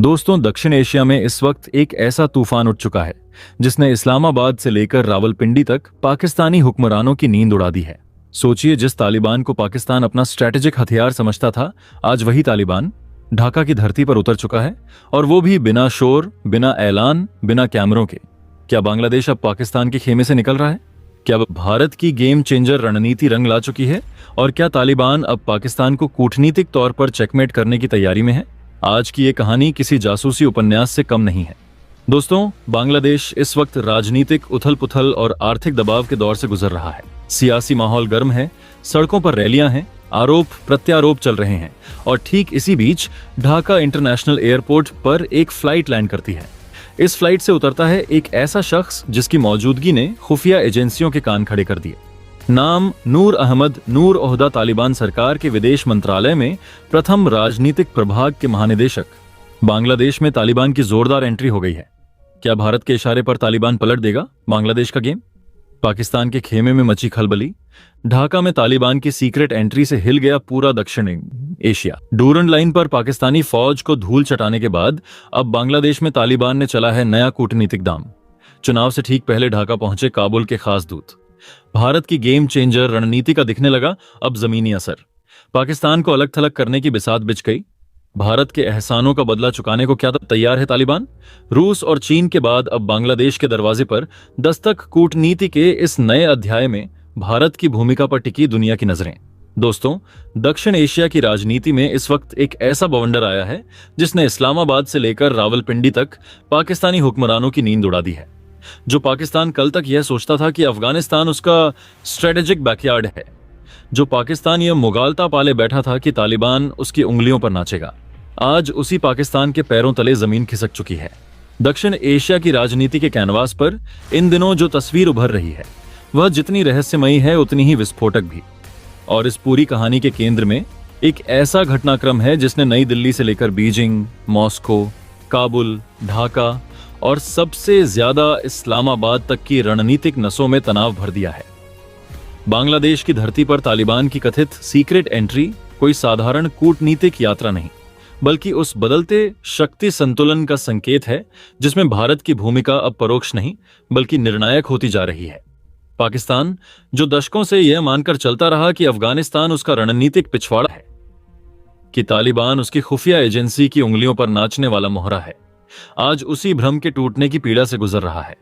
दोस्तों, दक्षिण एशिया में इस वक्त एक ऐसा तूफान उठ चुका है जिसने इस्लामाबाद से लेकर रावलपिंडी तक पाकिस्तानी हुक्मरानों की नींद उड़ा दी है। सोचिए, जिस तालिबान को पाकिस्तान अपना स्ट्रैटेजिक हथियार समझता था, आज वही तालिबान ढाका की धरती पर उतर चुका है, और वो भी बिना शोर, बिना ऐलान, बिना कैमरों के। क्या बांग्लादेश अब पाकिस्तान के खेमे से निकल रहा है? क्या भारत की गेम चेंजर रणनीति रंग ला चुकी है? और क्या तालिबान अब पाकिस्तान को कूटनीतिक तौर पर चेकमेट करने की तैयारी में है? आज की ये कहानी किसी जासूसी उपन्यास से कम नहीं है। दोस्तों, बांग्लादेश इस वक्त राजनीतिक उथल-पुथल और आर्थिक दबाव के दौर से गुजर रहा है। सियासी माहौल गर्म है, सड़कों पर रैलियां हैं, आरोप प्रत्यारोप चल रहे हैं, और ठीक इसी बीच ढाका इंटरनेशनल एयरपोर्ट पर एक फ्लाइट लैंड करती है। इस फ्लाइट से उतरता है एक ऐसा शख्स जिसकी मौजूदगी ने खुफिया एजेंसियों के कान खड़े कर दिए। नाम नूर अहमद, नूर ओहदा तालिबान सरकार के विदेश मंत्रालय में प्रथम राजनीतिक प्रभाग के महानिदेशक। बांग्लादेश में तालिबान की जोरदार एंट्री हो गई है। क्या भारत के इशारे पर तालिबान पलट देगा बांग्लादेश का गेम? पाकिस्तान के खेमे में मची खलबली। ढाका में तालिबान की सीक्रेट एंट्री से हिल गया पूरा दक्षिण एशिया। डूरन लाइन पर पाकिस्तानी फौज को धूल चटाने के बाद अब बांग्लादेश में तालिबान ने चला है नया कूटनीतिक दांव। चुनाव से ठीक पहले ढाका पहुंचे काबुल के खास दूत। भारत की गेम चेंजर रणनीति का दिखने लगा अब जमीनी असर। पाकिस्तान को अलग थलग करने की बिसात बिछ गई। भारत के एहसानों का बदला चुकाने को क्या तैयार है तालिबान? रूस और चीन के बाद अब बांग्लादेश के दरवाजे पर दस्तक कूटनीति के इस नए अध्याय में भारत की भूमिका पर टिकी दुनिया की नजरें। दोस्तों, दक्षिण एशिया की राजनीति में इस वक्त एक ऐसा बवंडर आया है जिसने इस्लामाबाद से लेकर रावलपिंडी तक पाकिस्तानी हुक्मरानों की नींद उड़ा दी है। जो पाकिस्तान कल तक यह सोचता था कि अफगानिस्तान उसका स्ट्रेटेजिक बैकयार्ड है, जो पाकिस्तान यह मुगालता पाले बैठा था कि तालिबान उसकी उंगलियों पर नाचेगा, आज उसी पाकिस्तान के पैरों तले जमीन खिसक चुकी है। दक्षिण एशिया की राजनीति के कैनवास पर इन दिनों जो तस्वीर उभर रही है वह जितनी रहस्यमयी है उतनी ही विस्फोटक भी। और इस पूरी कहानी के केंद्र में एक ऐसा घटनाक्रम है जिसने नई दिल्ली से लेकर बीजिंग, मॉस्को, काबुल, ढाका और सबसे ज्यादा इस्लामाबाद तक की रणनीतिक नसों में तनाव भर दिया है। बांग्लादेश की धरती पर तालिबान की कथित सीक्रेट एंट्री कोई साधारण कूटनीतिक यात्रा नहीं, बल्कि उस बदलते शक्ति संतुलन का संकेत है जिसमें भारत की भूमिका अब परोक्ष नहीं बल्कि निर्णायक होती जा रही है। पाकिस्तान, जो दशकों से यह मानकर चलता रहा कि अफगानिस्तान उसका रणनीतिक पिछवाड़ा है, कि तालिबान उसकी खुफिया एजेंसी की उंगलियों पर नाचने वाला मोहरा है, आज उसी भ्रम के टूटने की पीड़ा से गुजर रहा है।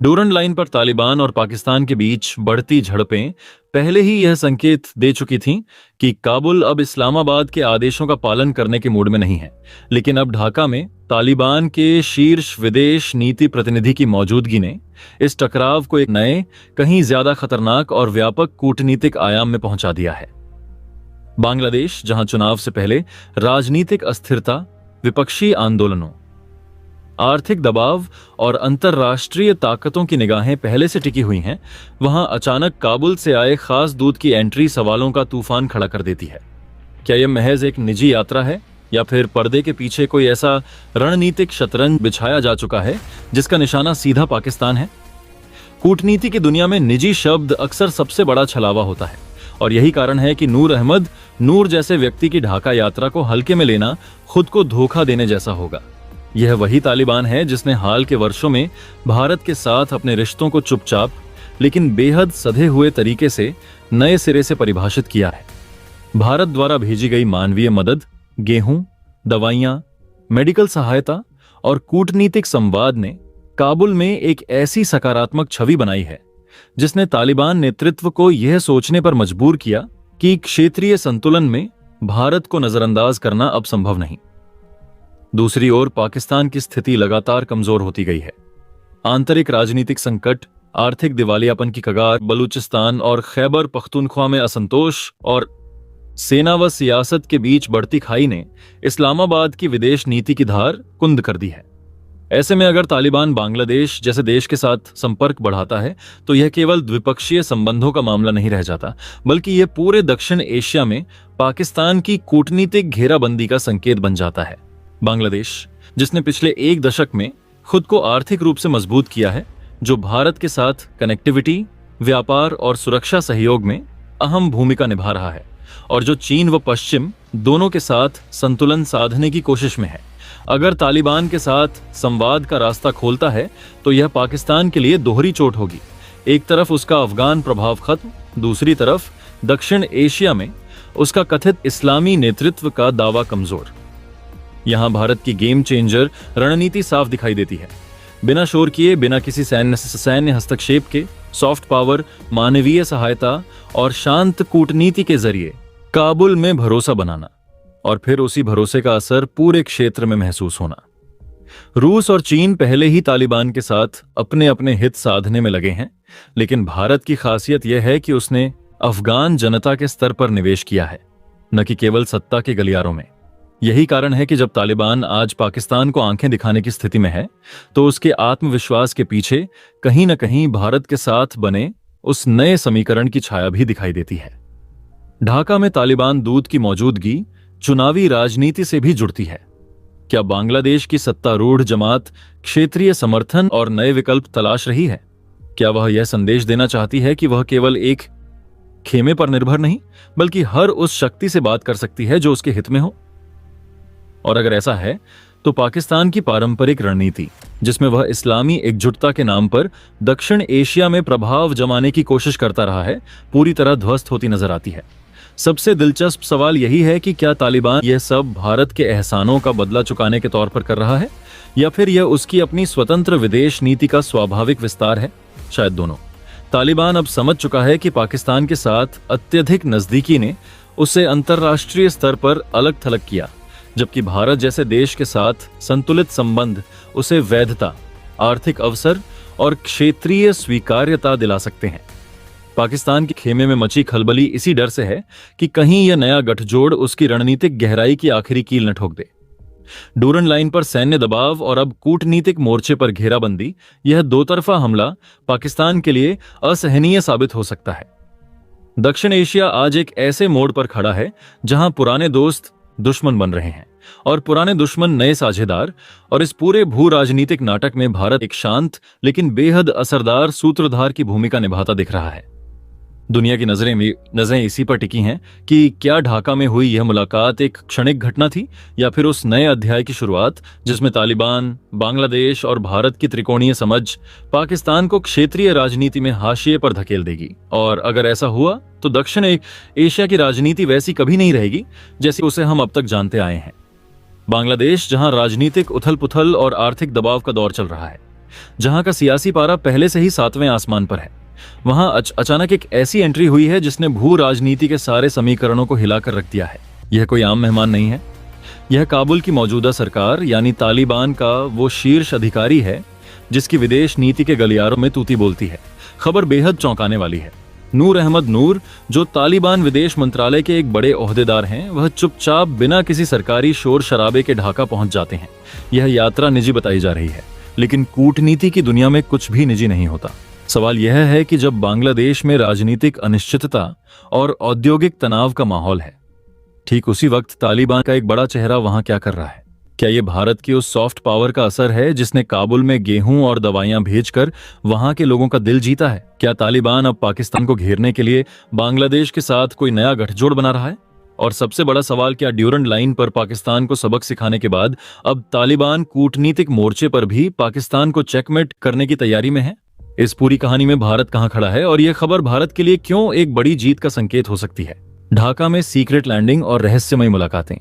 डूरन लाइन पर तालिबान और पाकिस्तान के बीच बढ़ती झड़पें पहले ही यह संकेत दे चुकी थीं कि काबुल अब इस्लामाबाद के आदेशों का पालन करने के मूड में नहीं है। लेकिन अब ढाका में तालिबान के शीर्ष विदेश नीति प्रतिनिधि की मौजूदगी ने इस टकराव को एक नए, कहीं ज्यादा खतरनाक और व्यापक कूटनीतिक आयाम में पहुंचा दिया है। बांग्लादेश, जहां चुनाव से पहले राजनीतिक अस्थिरता, विपक्षी आंदोलनों, आर्थिक दबाव और अंतरराष्ट्रीय ताकतों की निगाहें पहले से टिकी हुई हैं, वहां अचानक काबुल से आए खास दूत की एंट्री सवालों का तूफान खड़ा कर देती है। क्या यह महज एक निजी यात्रा है, या फिर पर्दे के पीछे कोई ऐसा रणनीतिक शतरंज बिछाया जा चुका है जिसका निशाना सीधा पाकिस्तान है? कूटनीति की दुनिया में निजी शब्द अक्सर सबसे बड़ा छलावा होता है, और यही कारण है कि नूर अहमद, नूर जैसे व्यक्ति की ढाका यात्रा को हल्के में लेना खुद को धोखा देने जैसा होगा। यह वही तालिबान है जिसने हाल के वर्षों में भारत के साथ अपने रिश्तों को चुपचाप लेकिन बेहद सधे हुए तरीके से नए सिरे से परिभाषित किया है। भारत द्वारा भेजी गई मानवीय मदद, गेहूं, दवाइयां, मेडिकल सहायता और कूटनीतिक संवाद ने काबुल में एक ऐसी सकारात्मक छवि बनाई है जिसने तालिबान नेतृत्व को यह सोचने पर मजबूर किया कि क्षेत्रीय संतुलन में भारत को नजरअंदाज करना अब संभव नहीं। दूसरी ओर पाकिस्तान की स्थिति लगातार कमजोर होती गई है। आंतरिक राजनीतिक संकट, आर्थिक दिवालियापन की कगार, बलूचिस्तान और खैबर पख्तूनख्वा में असंतोष और सेना व सियासत के बीच बढ़ती खाई ने इस्लामाबाद की विदेश नीति की धार कुंद कर दी है। ऐसे में अगर तालिबान बांग्लादेश जैसे देश के साथ संपर्क बढ़ाता है तो यह केवल द्विपक्षीय संबंधों का मामला नहीं रह जाता, बल्कि यह पूरे दक्षिण एशिया में पाकिस्तान की कूटनीतिक घेराबंदी का संकेत बन जाता है। बांग्लादेश, जिसने पिछले एक दशक में खुद को आर्थिक रूप से मजबूत किया है, जो भारत के साथ कनेक्टिविटी, व्यापार और सुरक्षा सहयोग में अहम भूमिका निभा रहा है, और जो चीन व पश्चिम दोनों के साथ संतुलन साधने की कोशिश में है, अगर तालिबान के साथ संवाद का रास्ता खोलता है तो यह पाकिस्तान के लिए दोहरी चोट होगी। एक तरफ उसका अफगान प्रभाव खत्म, दूसरी तरफ दक्षिण एशिया में उसका कथित इस्लामी नेतृत्व का दावा कमजोर। यहां भारत की गेम चेंजर रणनीति साफ दिखाई देती है। बिना शोर किए, बिना किसी सैन्य हस्तक्षेप के, सॉफ्ट पावर, मानवीय सहायता और शांत कूटनीति के जरिए काबुल में भरोसा बनाना और फिर उसी भरोसे का असर पूरे क्षेत्र में महसूस होना। रूस और चीन पहले ही तालिबान के साथ अपने अपने हित साधने में लगे हैं, लेकिन भारत की खासियत यह है कि उसने अफगान जनता के स्तर पर निवेश किया है, न कि केवल सत्ता के गलियारों में। यही कारण है कि जब तालिबान आज पाकिस्तान को आंखें दिखाने की स्थिति में है, तो उसके आत्मविश्वास के पीछे कहीं न कहीं भारत के साथ बने उस नए समीकरण की छाया भी दिखाई देती है। ढाका में तालिबान दूत की मौजूदगी चुनावी राजनीति से भी जुड़ती है। क्या बांग्लादेश की सत्तारूढ़ जमात क्षेत्रीय समर्थन और नए विकल्प तलाश रही है? क्या वह यह संदेश देना चाहती है कि वह केवल एक खेमे पर निर्भर नहीं, बल्कि हर उस शक्ति से बात कर सकती है जो उसके हित में हो? और अगर ऐसा है, तो पाकिस्तान की पारंपरिक रणनीति, जिसमें वह इस्लामी एकजुटता के नाम पर दक्षिण एशिया में प्रभाव जमाने की कोशिश करता रहा है, पूरी तरह ध्वस्त होती नजर आती है। सबसे दिलचस्प सवाल यही है कि क्या तालिबान यह सब भारत के एहसानों का बदला चुकाने के तौर पर कर रहा है, या फिर यह उसकी अपनी स्वतंत्र विदेश नीति का स्वाभाविक विस्तार है? शायद दोनों। तालिबान अब समझ चुका है कि पाकिस्तान के साथ अत्यधिक नजदीकी ने उसे अंतर्राष्ट्रीय स्तर पर अलग थलग किया, जबकि भारत जैसे देश के साथ संतुलित संबंध उसे वैधता, आर्थिक अवसर और क्षेत्रीय स्वीकार्यता दिला सकते हैं। पाकिस्तान के खेमे में मची खलबली इसी डर से है कि कहीं यह नया गठजोड़ उसकी रणनीतिक गहराई की आखिरी कील न ठोक दे। डूरन लाइन पर सैन्य दबाव और अब कूटनीतिक मोर्चे पर घेराबंदी, यह दो तरफा हमला पाकिस्तान के लिए असहनीय साबित हो सकता है। दक्षिण एशिया आज एक ऐसे मोड़ पर खड़ा है जहां पुराने दोस्त दुश्मन बन रहे हैं और पुराने दुश्मन नए साझेदार, और इस पूरे भू राजनीतिक नाटक में भारत एक शांत लेकिन बेहद असरदार सूत्रधार की भूमिका निभाता दिख रहा है। दुनिया की नजरें इसी पर टिकी हैं कि क्या ढाका में हुई यह मुलाकात एक क्षणिक घटना थी, या फिर उस नए अध्याय की शुरुआत जिसमें तालिबान, बांग्लादेश और भारत की त्रिकोणीय समझ पाकिस्तान को क्षेत्रीय राजनीति में हाशिए पर धकेल देगी। और अगर ऐसा हुआ तो दक्षिण एशिया की राजनीति वैसी कभी नहीं रहेगी जैसी उसे हम अब तक जानते आए हैं। बांग्लादेश, जहां राजनीतिक उथल पुथल और आर्थिक दबाव का दौर चल रहा है, जहां का सियासी पारा पहले से ही 7वें आसमान पर है, वहां अचानक एक ऐसी एंट्री हुई है जिसने भू राजनीति के सारे समीकरणों को हिलाकर रख दिया है। यह कोई आम मेहमान नहीं है। यह काबुल की मौजूदा सरकार यानी तालिबान का वो शीर्ष अधिकारी है जिसकी विदेश नीति के गलियारों में तूती बोलती है। खबर बेहद चौंकाने वाली है। नूर अहमद नूर, जो तालिबान विदेश मंत्रालय के एक बड़े ओहदेदार हैं, वह चुपचाप बिना किसी सरकारी शोर शराबे के ढाका पहुंच जाते हैं। यह यात्रा निजी बताई जा रही है, लेकिन कूटनीति की दुनिया में कुछ भी निजी नहीं होता। सवाल यह है कि जब बांग्लादेश में राजनीतिक अनिश्चितता और औद्योगिक तनाव का माहौल है, ठीक उसी वक्त तालिबान का एक बड़ा चेहरा वहां क्या कर रहा है? क्या यह भारत की उस सॉफ्ट पावर का असर है जिसने काबुल में गेहूं और दवाइयां भेजकर वहां के लोगों का दिल जीता है? क्या तालिबान अब पाकिस्तान को घेरने के लिए बांग्लादेश के साथ कोई नया गठजोड़ बना रहा है? और सबसे बड़ा सवाल, क्या ड्यूरन लाइन पर पाकिस्तान को सबक सिखाने के बाद अब तालिबान कूटनीतिक मोर्चे पर भी पाकिस्तान को चेकमेट करने की तैयारी में है? इस पूरी कहानी में भारत कहां खड़ा है और यह खबर भारत के लिए क्यों एक बड़ी जीत का संकेत हो सकती है? ढाका में सीक्रेट लैंडिंग और रहस्यमय मुलाकातें।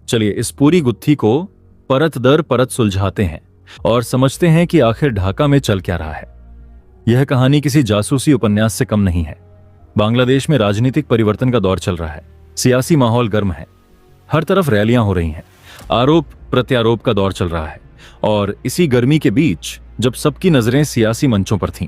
चलिए इस पूरी गुत्थी को परत दर परत सुलझाते हैं और समझते हैं कि आखिर ढाका में चल क्या रहा है। यह कहानी किसी जासूसी उपन्यास से कम नहीं है। बांग्लादेश में राजनीतिक परिवर्तन का दौर चल रहा है। सियासी माहौल गर्म है, हर तरफ रैलियां हो रही हैं, आरोप प्रत्यारोप का दौर चल रहा है। और इसी गर्मी के बीच जब सबकी नजरें सियासी मंचों पर थीं,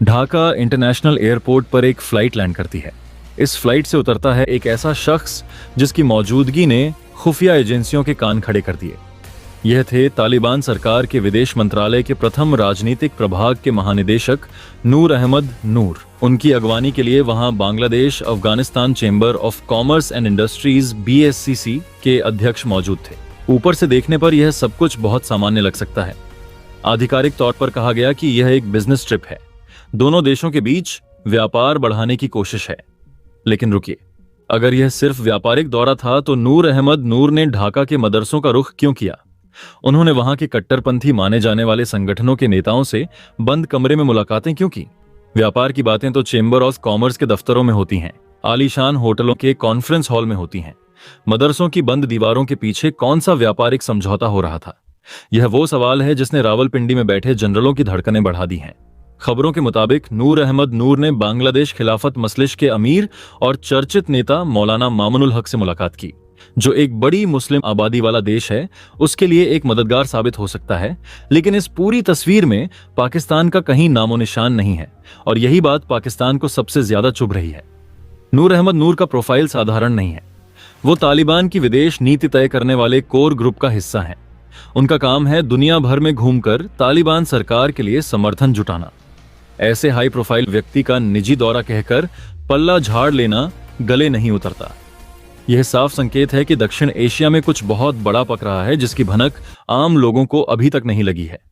ढाका इंटरनेशनल एयरपोर्ट पर एक फ्लाइट लैंड करती है। इस फ्लाइट से उतरता है एक ऐसा शख्स जिसकी मौजूदगी ने खुफिया एजेंसियों के कान खड़े कर दिए। यह थे तालिबान सरकार के विदेश मंत्रालय के प्रथम राजनीतिक प्रभाग के महानिदेशक नूर अहमद नूर। उनकी अगवानी के लिए वहां Bangladesh Afghanistan chamber of commerce and industries BSCC के अध्यक्ष मौजूद थे। ऊपर से देखने पर यह सब कुछ बहुत सामान्य लग सकता है। आधिकारिक तौर पर कहा गया कि यह एक बिजनेस ट्रिप है, दोनों देशों के बीच व्यापार बढ़ाने की कोशिश है। लेकिन रुकिए, अगर यह सिर्फ व्यापारिक दौरा था तो नूर अहमद नूर ने ढाका के मदरसों का रुख क्यों किया? उन्होंने वहां के कट्टरपंथी माने जाने वाले संगठनों के नेताओं से बंद कमरे में मुलाकातें क्यों की? व्यापार की बातें तो चेंबर ऑफ कॉमर्स के दफ्तरों में होती हैं, आलीशान होटलों के कॉन्फ्रेंस हॉल में होती हैं। मदरसों की बंद दीवारों के पीछे कौन सा व्यापारिक समझौता हो रहा था? यह वो सवाल है जिसने रावलपिंडी में बैठे जनरलों की धड़कनें बढ़ा दी हैं। खबरों के मुताबिक नूर अहमद नूर ने बांग्लादेश खिलाफत मसलिश के अमीर और चर्चित नेता मौलाना मामुनुल हक से मुलाकात की, जो एक बड़ी मुस्लिम आबादी वाला देश है, उसके लिए एक मददगार साबित हो सकता है। लेकिन इस पूरी तस्वीर में पाकिस्तान का कहीं नामो निशान नहीं है, और यही बात पाकिस्तान को सबसे ज्यादा चुभ रही है। नूर अहमद नूर का प्रोफाइल साधारण नहीं है। वो तालिबान की विदेश नीति तय करने वाले कोर ग्रुप का हिस्सा हैं। उनका काम है दुनिया भर में घूमकर तालिबान सरकार के लिए समर्थन जुटाना। ऐसे हाई प्रोफाइल व्यक्ति का निजी दौरा कहकर पल्ला झाड़ लेना गले नहीं उतरता। यह साफ संकेत है कि दक्षिण एशिया में कुछ बहुत बड़ा पक रहा है, जिसकी भनक आम लोगों को अभी तक नहीं लगी है।